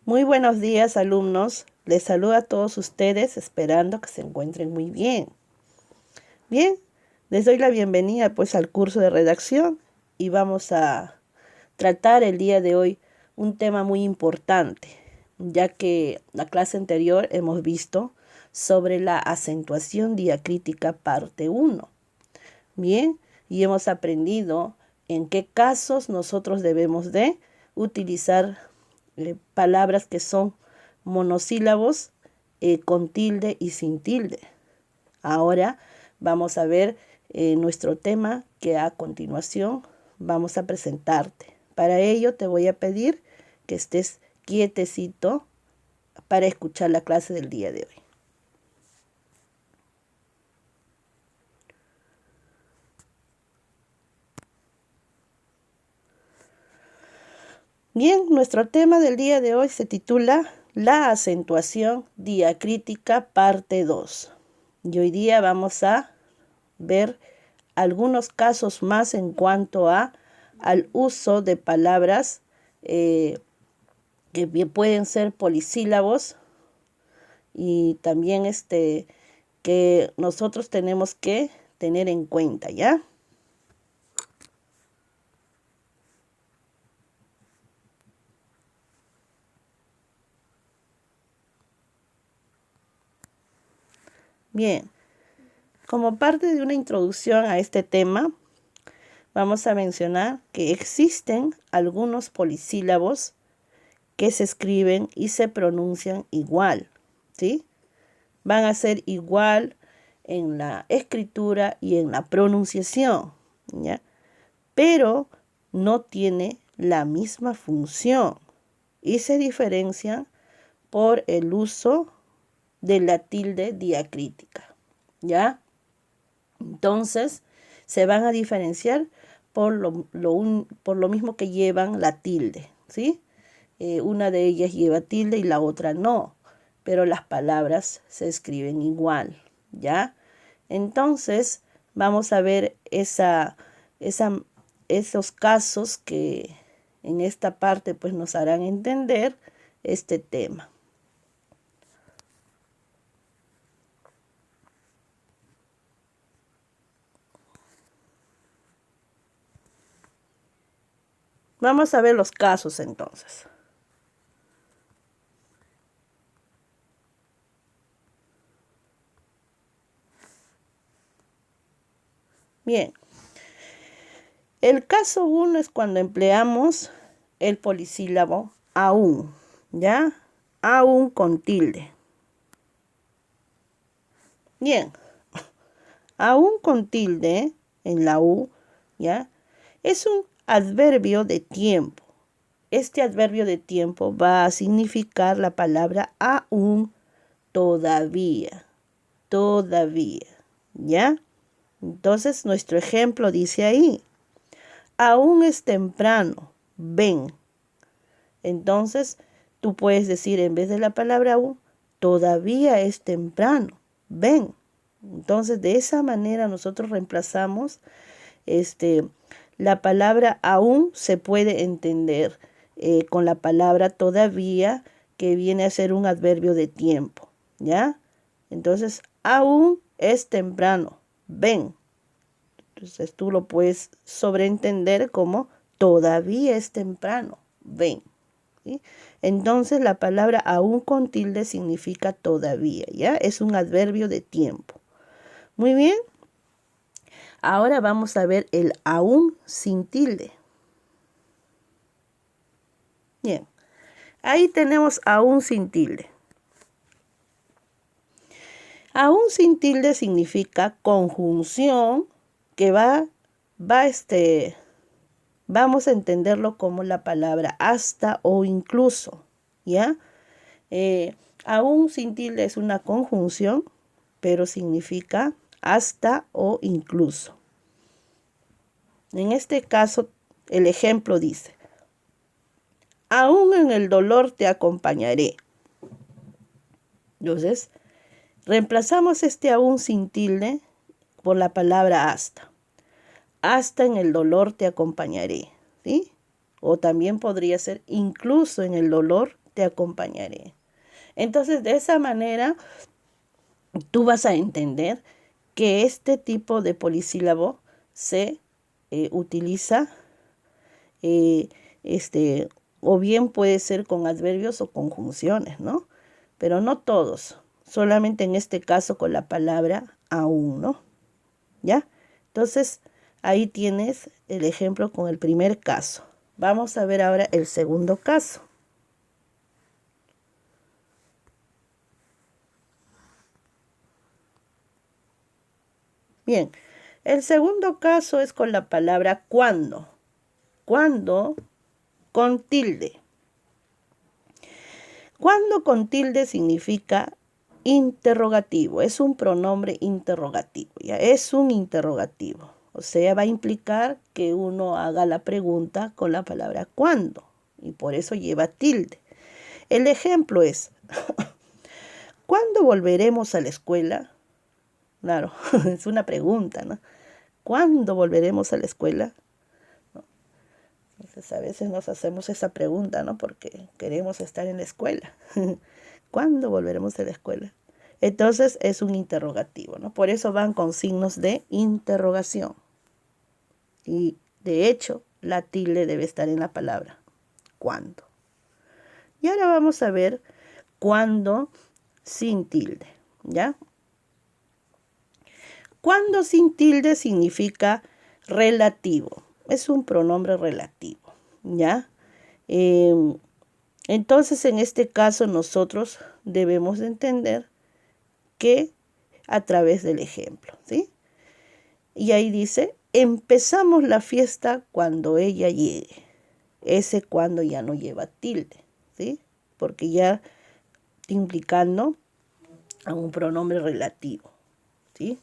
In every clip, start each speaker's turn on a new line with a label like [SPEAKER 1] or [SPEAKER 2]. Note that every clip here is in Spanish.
[SPEAKER 1] Muy buenos días, alumnos. Les saludo a todos ustedes, esperando que se encuentren muy bien. Bien, les doy la bienvenida pues al curso de redacción y vamos a tratar el día de hoy un tema muy importante, ya que la clase anterior hemos visto sobre la acentuación diacrítica parte 1. Bien, y hemos aprendido en qué casos nosotros debemos de utilizar palabras que son monosílabos con tilde y sin tilde. Ahora vamos a ver nuestro tema que a continuación vamos a presentarte. Para ello te voy a pedir que estés quietecito para escuchar la clase del día de hoy. Bien, nuestro tema del día de hoy se titula La acentuación diacrítica parte 2. Y hoy día vamos a ver algunos casos más en cuanto al uso de palabras que pueden ser polisílabos y también que nosotros tenemos que tener en cuenta, ¿ya? Bien, como parte de una introducción a este tema, vamos a mencionar que existen algunos polisílabos que se escriben y se pronuncian igual, ¿sí? Van a ser igual en la escritura y en la pronunciación, ¿ya? Pero no tiene la misma función y se diferencian por el uso de la tilde diacrítica, ¿ya? Entonces, se van a diferenciar por lo mismo que llevan la tilde, ¿sí? Una de ellas lleva tilde y la otra no, pero las palabras se escriben igual, ¿ya? Entonces, vamos a ver esos casos que en esta parte pues nos harán entender este tema. Vamos a ver los casos entonces. Bien, el caso 1 es cuando empleamos el polisílabo aún, ¿ya? Aún con tilde. Bien, aún con tilde en la U, ¿ya? Es un adverbio de tiempo. Este adverbio de tiempo va a significar la palabra aún, todavía, ¿ya? Entonces, nuestro ejemplo dice ahí, aún es temprano, ven. Entonces, tú puedes decir en vez de la palabra aún, todavía es temprano, ven. Entonces, de esa manera nosotros reemplazamos la palabra aún se puede entender con la palabra todavía, que viene a ser un adverbio de tiempo, ¿ya? Entonces, aún es temprano, ven. Entonces, tú lo puedes sobreentender como todavía es temprano, ven. ¿Sí? Entonces, la palabra aún con tilde significa todavía, ¿ya? Es un adverbio de tiempo. Muy bien. Ahora vamos a ver el aún sin tilde. Bien, ahí tenemos aún sin tilde. Aún sin tilde significa conjunción que vamos a entenderlo como la palabra hasta o incluso, ¿ya? Aún sin tilde es una conjunción, pero significa hasta o incluso. En este caso, el ejemplo dice, aún en el dolor te acompañaré. Entonces, reemplazamos este aún sin tilde por la palabra hasta. Hasta en el dolor te acompañaré, ¿sí? O también podría ser incluso en el dolor te acompañaré. Entonces, de esa manera, tú vas a entender que este tipo de polisílabo se utiliza, eh, este, o bien puede ser con adverbios o conjunciones, ¿no? Pero no todos, solamente en este caso con la palabra aún, ¿no? ¿Ya? Entonces, ahí tienes el ejemplo con el primer caso. Vamos a ver ahora el segundo caso. Bien, el segundo caso es con la palabra cuando. Cuando con tilde. Cuando con tilde significa interrogativo, es un pronombre interrogativo, ya es un interrogativo. O sea, va a implicar que uno haga la pregunta con la palabra cuándo y por eso lleva tilde. El ejemplo es, ¿cuándo volveremos a la escuela? Claro, es una pregunta, ¿no? ¿Cuándo volveremos a la escuela? Entonces a veces nos hacemos esa pregunta, ¿no? Porque queremos estar en la escuela. ¿Cuándo volveremos a la escuela? Entonces es un interrogativo, ¿no? Por eso van con signos de interrogación. Y de hecho, la tilde debe estar en la palabra cuándo. Y ahora vamos a ver cuándo sin tilde, ¿ya? Cuándo sin tilde significa relativo. Es un pronombre relativo, ¿ya? Entonces, en este caso, nosotros debemos de entender que a través del ejemplo, ¿sí? Y ahí dice, empezamos la fiesta cuando ella llegue. Ese cuando ya no lleva tilde, ¿sí? Porque ya está implicando a un pronombre relativo, ¿sí?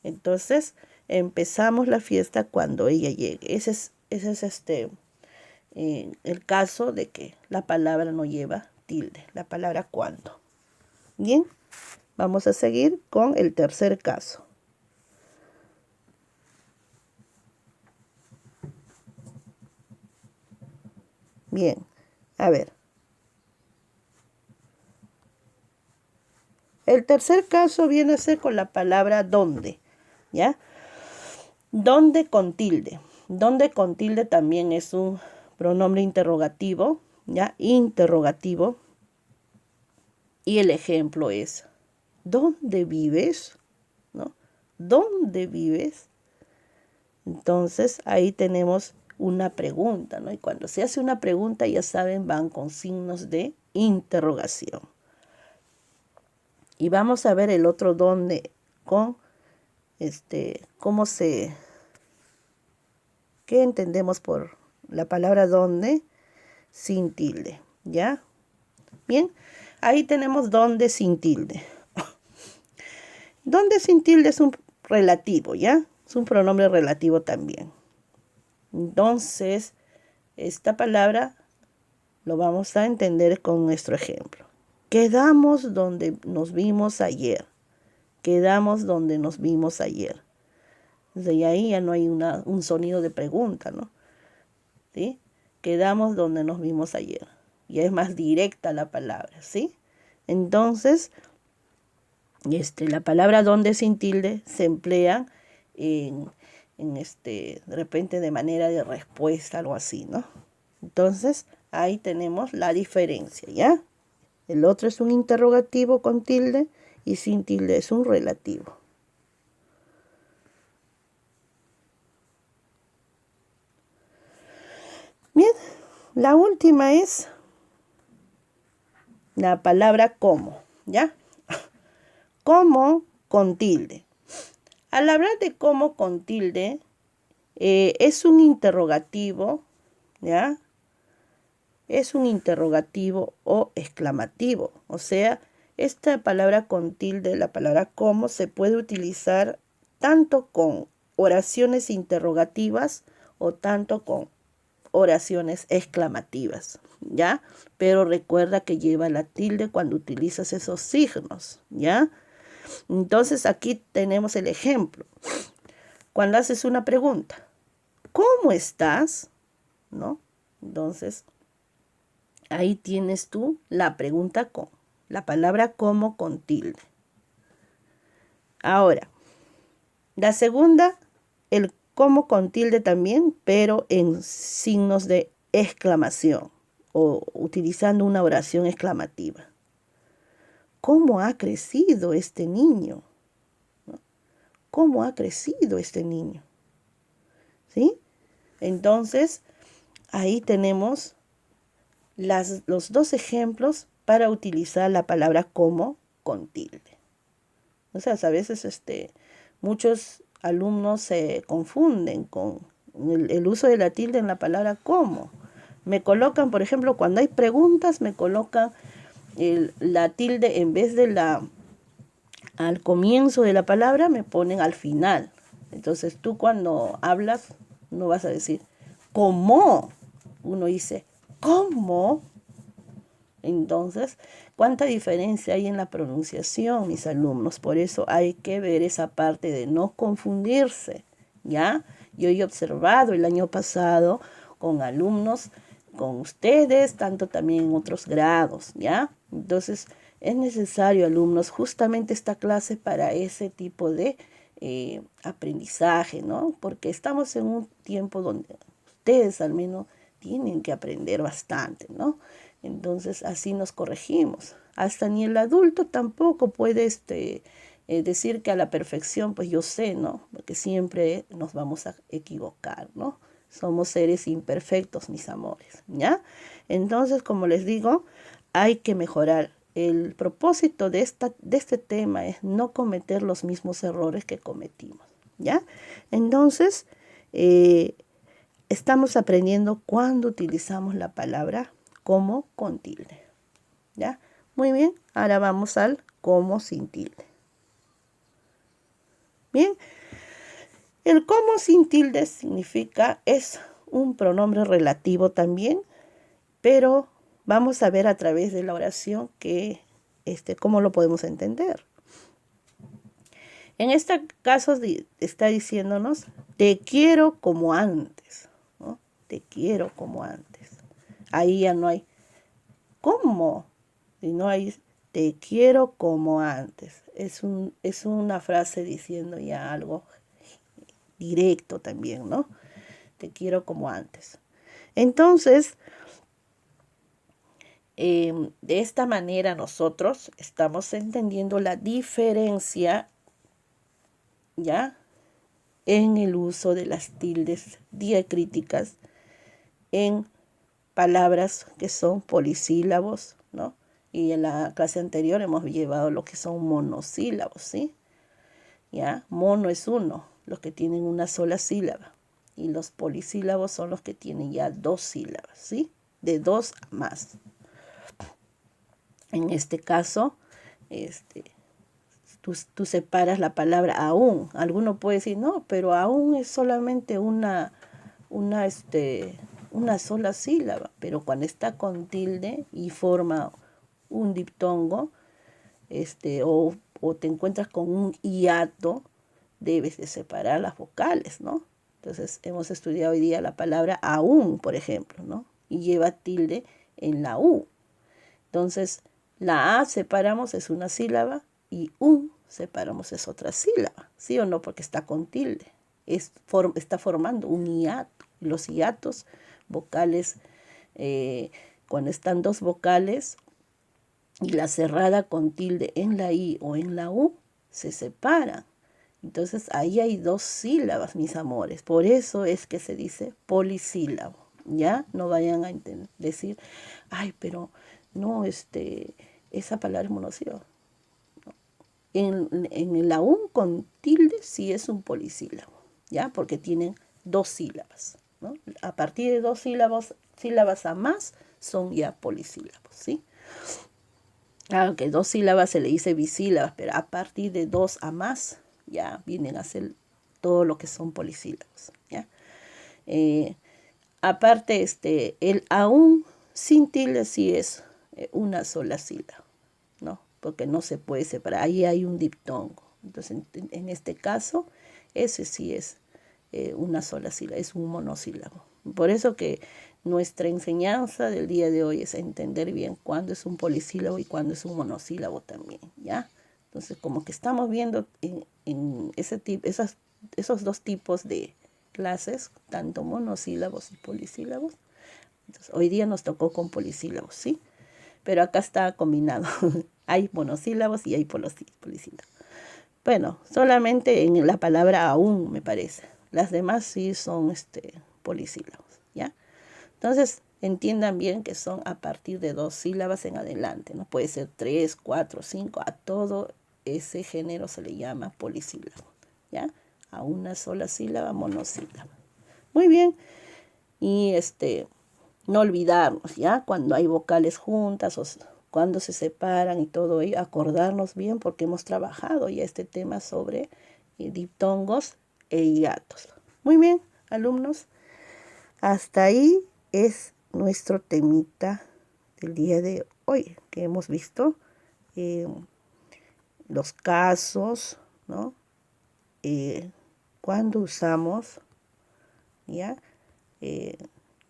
[SPEAKER 1] Entonces, empezamos la fiesta cuando ella llegue. Ese es el caso de que la palabra no lleva tilde, la palabra cuando. Bien, vamos a seguir con el tercer caso. Bien, a ver. El tercer caso viene a ser con la palabra donde, ¿ya? Donde con tilde. Donde con tilde también es un pronombre interrogativo, ¿ya? Interrogativo. Y el ejemplo es, ¿dónde vives? ¿No? ¿Dónde vives? Entonces, ahí tenemos una pregunta, ¿no? Y cuando se hace una pregunta, ya saben, van con signos de interrogación. Y vamos a ver el otro dónde con cómo qué entendemos por la palabra dónde sin tilde, ¿ya? Bien, ahí tenemos dónde sin tilde. Dónde sin tilde es un relativo, ¿ya? Es un pronombre relativo también. Entonces, esta palabra lo vamos a entender con nuestro ejemplo. Quedamos donde nos vimos ayer. Quedamos donde nos vimos ayer. Desde ahí ya no hay un sonido de pregunta, ¿no? ¿Sí? Quedamos donde nos vimos ayer. Ya es más directa la palabra, ¿sí? Entonces, la palabra donde sin tilde se emplea de repente de manera de respuesta, algo así, ¿no? Entonces, ahí tenemos la diferencia, ¿ya? El otro es un interrogativo con tilde y sin tilde es un relativo. Bien, la última es la palabra como, ¿ya? Como con tilde. Al hablar de como con tilde, es un interrogativo, ¿ya? Es un interrogativo o exclamativo. O sea, esta palabra con tilde, la palabra como, se puede utilizar tanto con oraciones interrogativas o tanto con oraciones exclamativas, ¿ya? Pero recuerda que lleva la tilde cuando utilizas esos signos, ¿ya? Entonces aquí tenemos el ejemplo. Cuando haces una pregunta, ¿cómo estás? ¿No? Entonces, Ahí tienes tú la pregunta con, la palabra como con tilde. Ahora, la segunda, el como con tilde también, pero en signos de exclamación o utilizando una oración exclamativa. ¿Cómo ha crecido este niño? ¿Cómo ha crecido este niño? ¿Sí? Entonces, ahí tenemos los dos ejemplos para utilizar la palabra como con tilde. O sea, a veces muchos alumnos se confunden con el uso de la tilde en la palabra como. Me colocan, por ejemplo, cuando hay preguntas, me colocan la tilde en vez de al comienzo de la palabra, me ponen al final. Entonces tú cuando hablas no vas a decir ¿cómo? Uno dice ¿cómo? Entonces, ¿cuánta diferencia hay en la pronunciación, mis alumnos? Por eso hay que ver esa parte de no confundirse, ¿ya? Yo he observado el año pasado con alumnos, con ustedes, tanto también en otros grados, ¿ya? Entonces, es necesario, alumnos, justamente esta clase para ese tipo de aprendizaje, ¿no? Porque estamos en un tiempo donde ustedes al menos tienen que aprender bastante, ¿no? Entonces así nos corregimos. Hasta ni el adulto tampoco puede decir que a la perfección, pues yo sé, ¿no? Porque siempre nos vamos a equivocar, ¿no? Somos seres imperfectos, mis amores, ¿ya? Entonces, como les digo, hay que mejorar. El propósito de este tema es no cometer los mismos errores que cometimos, ¿ya? Entonces, estamos aprendiendo cuándo utilizamos la palabra como con tilde, ¿ya? Muy bien, ahora vamos al como sin tilde. Bien, el como sin tilde significa, es un pronombre relativo también, pero vamos a ver a través de la oración cómo lo podemos entender. En este caso está diciéndonos, te quiero como antes, ¿no? Te quiero como antes. Ahí ya no hay ¿cómo? Si no hay te quiero como antes. Es una frase diciendo ya algo directo también, ¿no? Te quiero como antes. Entonces, de esta manera nosotros estamos entendiendo la diferencia, ¿ya? En el uso de las tildes diacríticas en palabras que son polisílabos, ¿no? Y en la clase anterior hemos llevado lo que son monosílabos, ¿sí? ¿Ya? Mono es uno, los que tienen una sola sílaba. Y los polisílabos son los que tienen ya dos sílabas, ¿sí? De dos a más. En este caso, tú separas la palabra aún. Alguno puede decir, no, pero aún es solamente una sola sílaba. Pero cuando está con tilde y forma un diptongo, o te encuentras con un hiato, debes de separar las vocales, ¿no? Entonces, hemos estudiado hoy día la palabra aún, por ejemplo, ¿no? Y lleva tilde en la U. Entonces, la A separamos es una sílaba y U separamos es otra sílaba, ¿sí o no? Porque está con tilde. Está formando un hiato. Los hiatos vocales, cuando están dos vocales, y la cerrada con tilde en la I o en la U se separan. Entonces ahí hay dos sílabas, mis amores. Por eso es que se dice polisílabo. ¿Ya? No vayan a decir, ay, pero no, esa palabra es monosílabo. En la U con tilde sí es un polisílabo, ¿ya? Porque tienen dos sílabas, ¿no? A partir de dos sílabas a más son ya polisílabos, ¿sí? Claro que dos sílabas se le dice bisílabas, pero a partir de dos a más ya vienen a ser todo lo que son polisílabos, ¿ya? Aparte, el aún sin tilde sí es una sola sílaba, ¿no? Porque no se puede separar, ahí hay un diptongo. Entonces, en este caso, ese sí es una sola sílaba, es un monosílabo. Por eso que nuestra enseñanza del día de hoy es entender bien cuándo es un polisílabo y cuándo es un monosílabo también, ¿ya? Entonces, como que estamos viendo en esos dos tipos de clases, tanto monosílabos y polisílabos. Entonces, hoy día nos tocó con polisílabos, ¿sí? Pero acá está combinado. Hay monosílabos y hay polisílabos. Bueno, solamente en la palabra aún, me parece. Las demás sí son polisílabos, ¿ya? Entonces, entiendan bien que son a partir de 2 sílabas en adelante, ¿no? Puede ser 3, 4, 5, a todo ese género se le llama polisílabo, ¿ya? A una sola sílaba, monosílaba. Muy bien, y no olvidarnos, ¿ya? Cuando hay vocales juntas o cuando se separan y todo ello, acordarnos bien porque hemos trabajado ya este tema sobre diptongos e hiatos. Muy bien, alumnos, hasta ahí es nuestro temita del día de hoy, que hemos visto los casos, ¿no? Cuando usamos, ¿ya?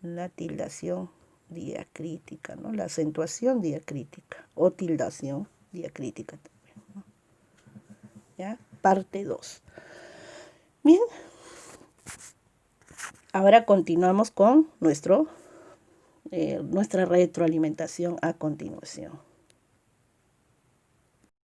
[SPEAKER 1] La tildación diacrítica, ¿no? La acentuación diacrítica o tildación diacrítica también, ¿no? ¿Ya? Parte 2. Bien, ahora continuamos con nuestra retroalimentación a continuación.